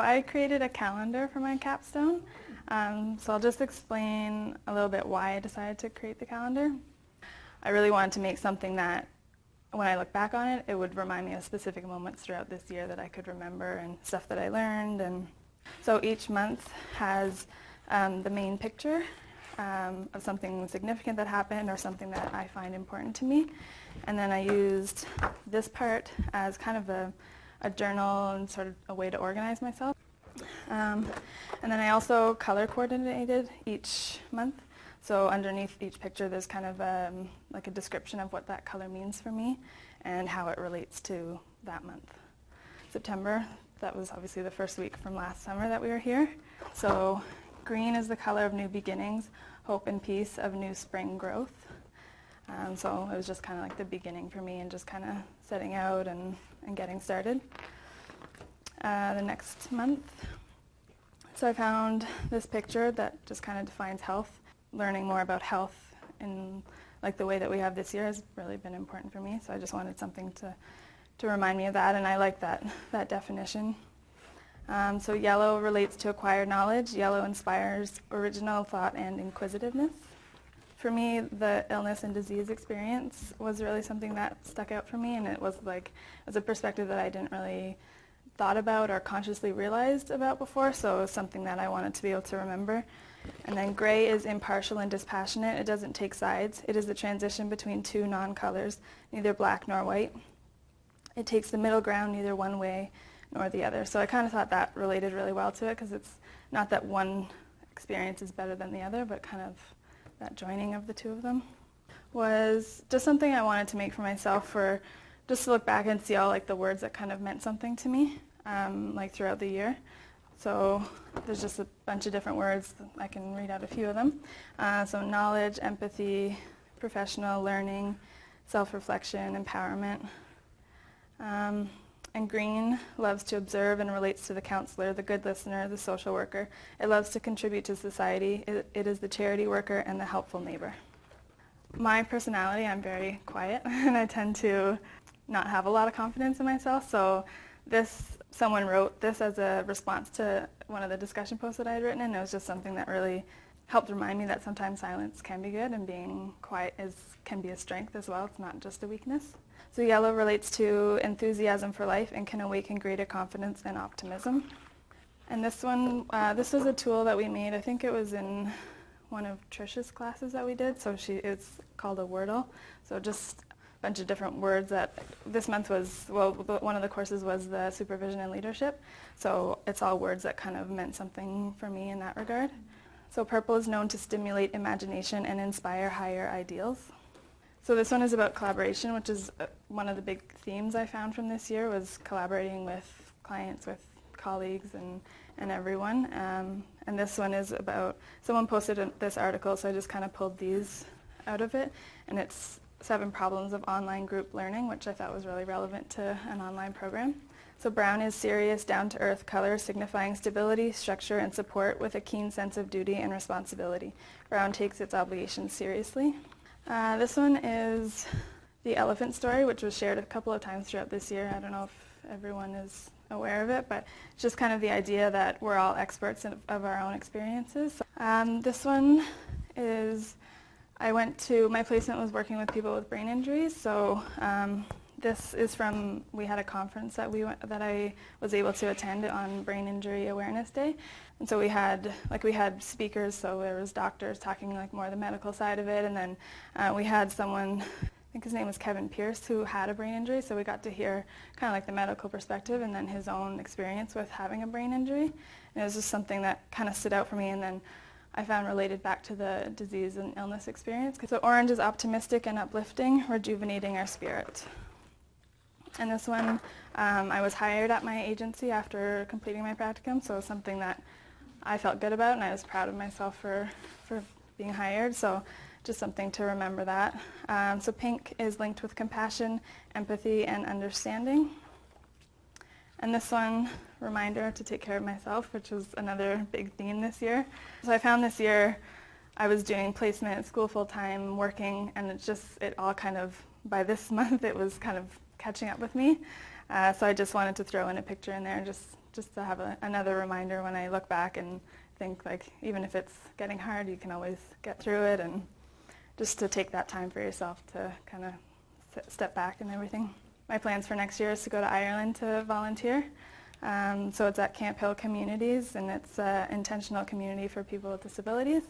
I created a calendar for my capstone, so I'll just explain a little bit why I decided to create the calendar. I really wanted to make something that, when I look back on it, it would remind me of specific moments throughout this year that I could remember and stuff that I learned. And so each month has the main picture of something significant that happened or something that I find important to me. And then I used this part as kind of a journal and sort of a way to organize myself. And then I also color coordinated each month. So underneath each picture there's kind of like a description of what that color means for me and how it relates to that month. September, that was obviously the first week from last summer that we were here. So green is the color of new beginnings, hope and peace of new spring growth. So it was just kind of like the beginning for me and just kind of setting out and getting started. The next month, so I found this picture that just kind of defines health. Learning more about health in like the way that we have this year has really been important for me, so I just wanted something to remind me of that, and I like that definition. So yellow relates to acquired knowledge. Yellow inspires original thought and inquisitiveness. For me, the illness and disease experience was really something that stuck out for me, and it was a perspective that I didn't really thought about or consciously realized about before, so it was something that I wanted to be able to remember. And then gray is impartial and dispassionate. It doesn't take sides. It is the transition between two non-colors, neither black nor white. It takes the middle ground, neither one way nor the other. So I kind of thought that related really well to it, because it's not that one experience is better than the other, but kind of that joining of the two of them. Was just something I wanted to make for myself, for just to look back and see all like the words that kind of meant something to me like throughout the year. So there's just a bunch of different words. I can read out a few of them. So knowledge, empathy, professional, learning, self-reflection, empowerment. And green loves to observe and relates to the counselor, the good listener, the social worker. It loves to contribute to society. It is the charity worker and the helpful neighbor. My personality, I'm very quiet, and I tend to not have a lot of confidence in myself. So someone wrote this as a response to one of the discussion posts that I had written, and it was just something that really helped remind me that sometimes silence can be good, and being quiet can be a strength as well. It's not just a weakness. So yellow relates to enthusiasm for life and can awaken greater confidence and optimism. And this one, this was a tool that we made. I think it was in one of Trisha's classes that we did. So it's called a Wordle. So just bunch of different words that this month was, well, one of the courses was the supervision and leadership. So it's all words that kind of meant something for me in that regard. So purple is known to stimulate imagination and inspire higher ideals. So this one is about collaboration, which is one of the big themes I found from this year, was collaborating with clients, with colleagues, and everyone. And this one is about, someone posted this article, so I just kind of pulled these out of it, and it's 7 problems of online group learning, which I thought was really relevant to an online program. So brown is serious, down-to-earth color, signifying stability, structure, and support with a keen sense of duty and responsibility. Brown takes its obligations seriously. This one is the elephant story, which was shared a couple of times throughout this year. I don't know if everyone is aware of it, but it's just kind of the idea that we're all experts of our own experiences. This one is, my placement was working with people with brain injuries, so this is from, we had a conference that I was able to attend on Brain Injury Awareness Day. And so we had speakers, so there was doctors talking like more the medical side of it, and then we had someone, I think his name was Kevin Pierce, who had a brain injury, so we got to hear kind of like the medical perspective and then his own experience with having a brain injury. And it was just something that kind of stood out for me, and then I found related back to the disease and illness experience. So orange is optimistic and uplifting, rejuvenating our spirit. And this one, I was hired at my agency after completing my practicum, so it was something that I felt good about, and I was proud of myself for being hired, so just something to remember that. So pink is linked with compassion, empathy, and understanding. And this one, reminder to take care of myself, which was another big theme this year. So I found this year I was doing placement at school full-time, working, and it all kind of, by this month, it was kind of catching up with me. So I just wanted to throw in a picture in there just just to have another reminder when I look back and think, like, even if it's getting hard, you can always get through it, and just to take that time for yourself to kind of step back and everything. My plans for next year is to go to Ireland to volunteer. So it's at Camp Hill Communities, and it's an intentional community for people with disabilities.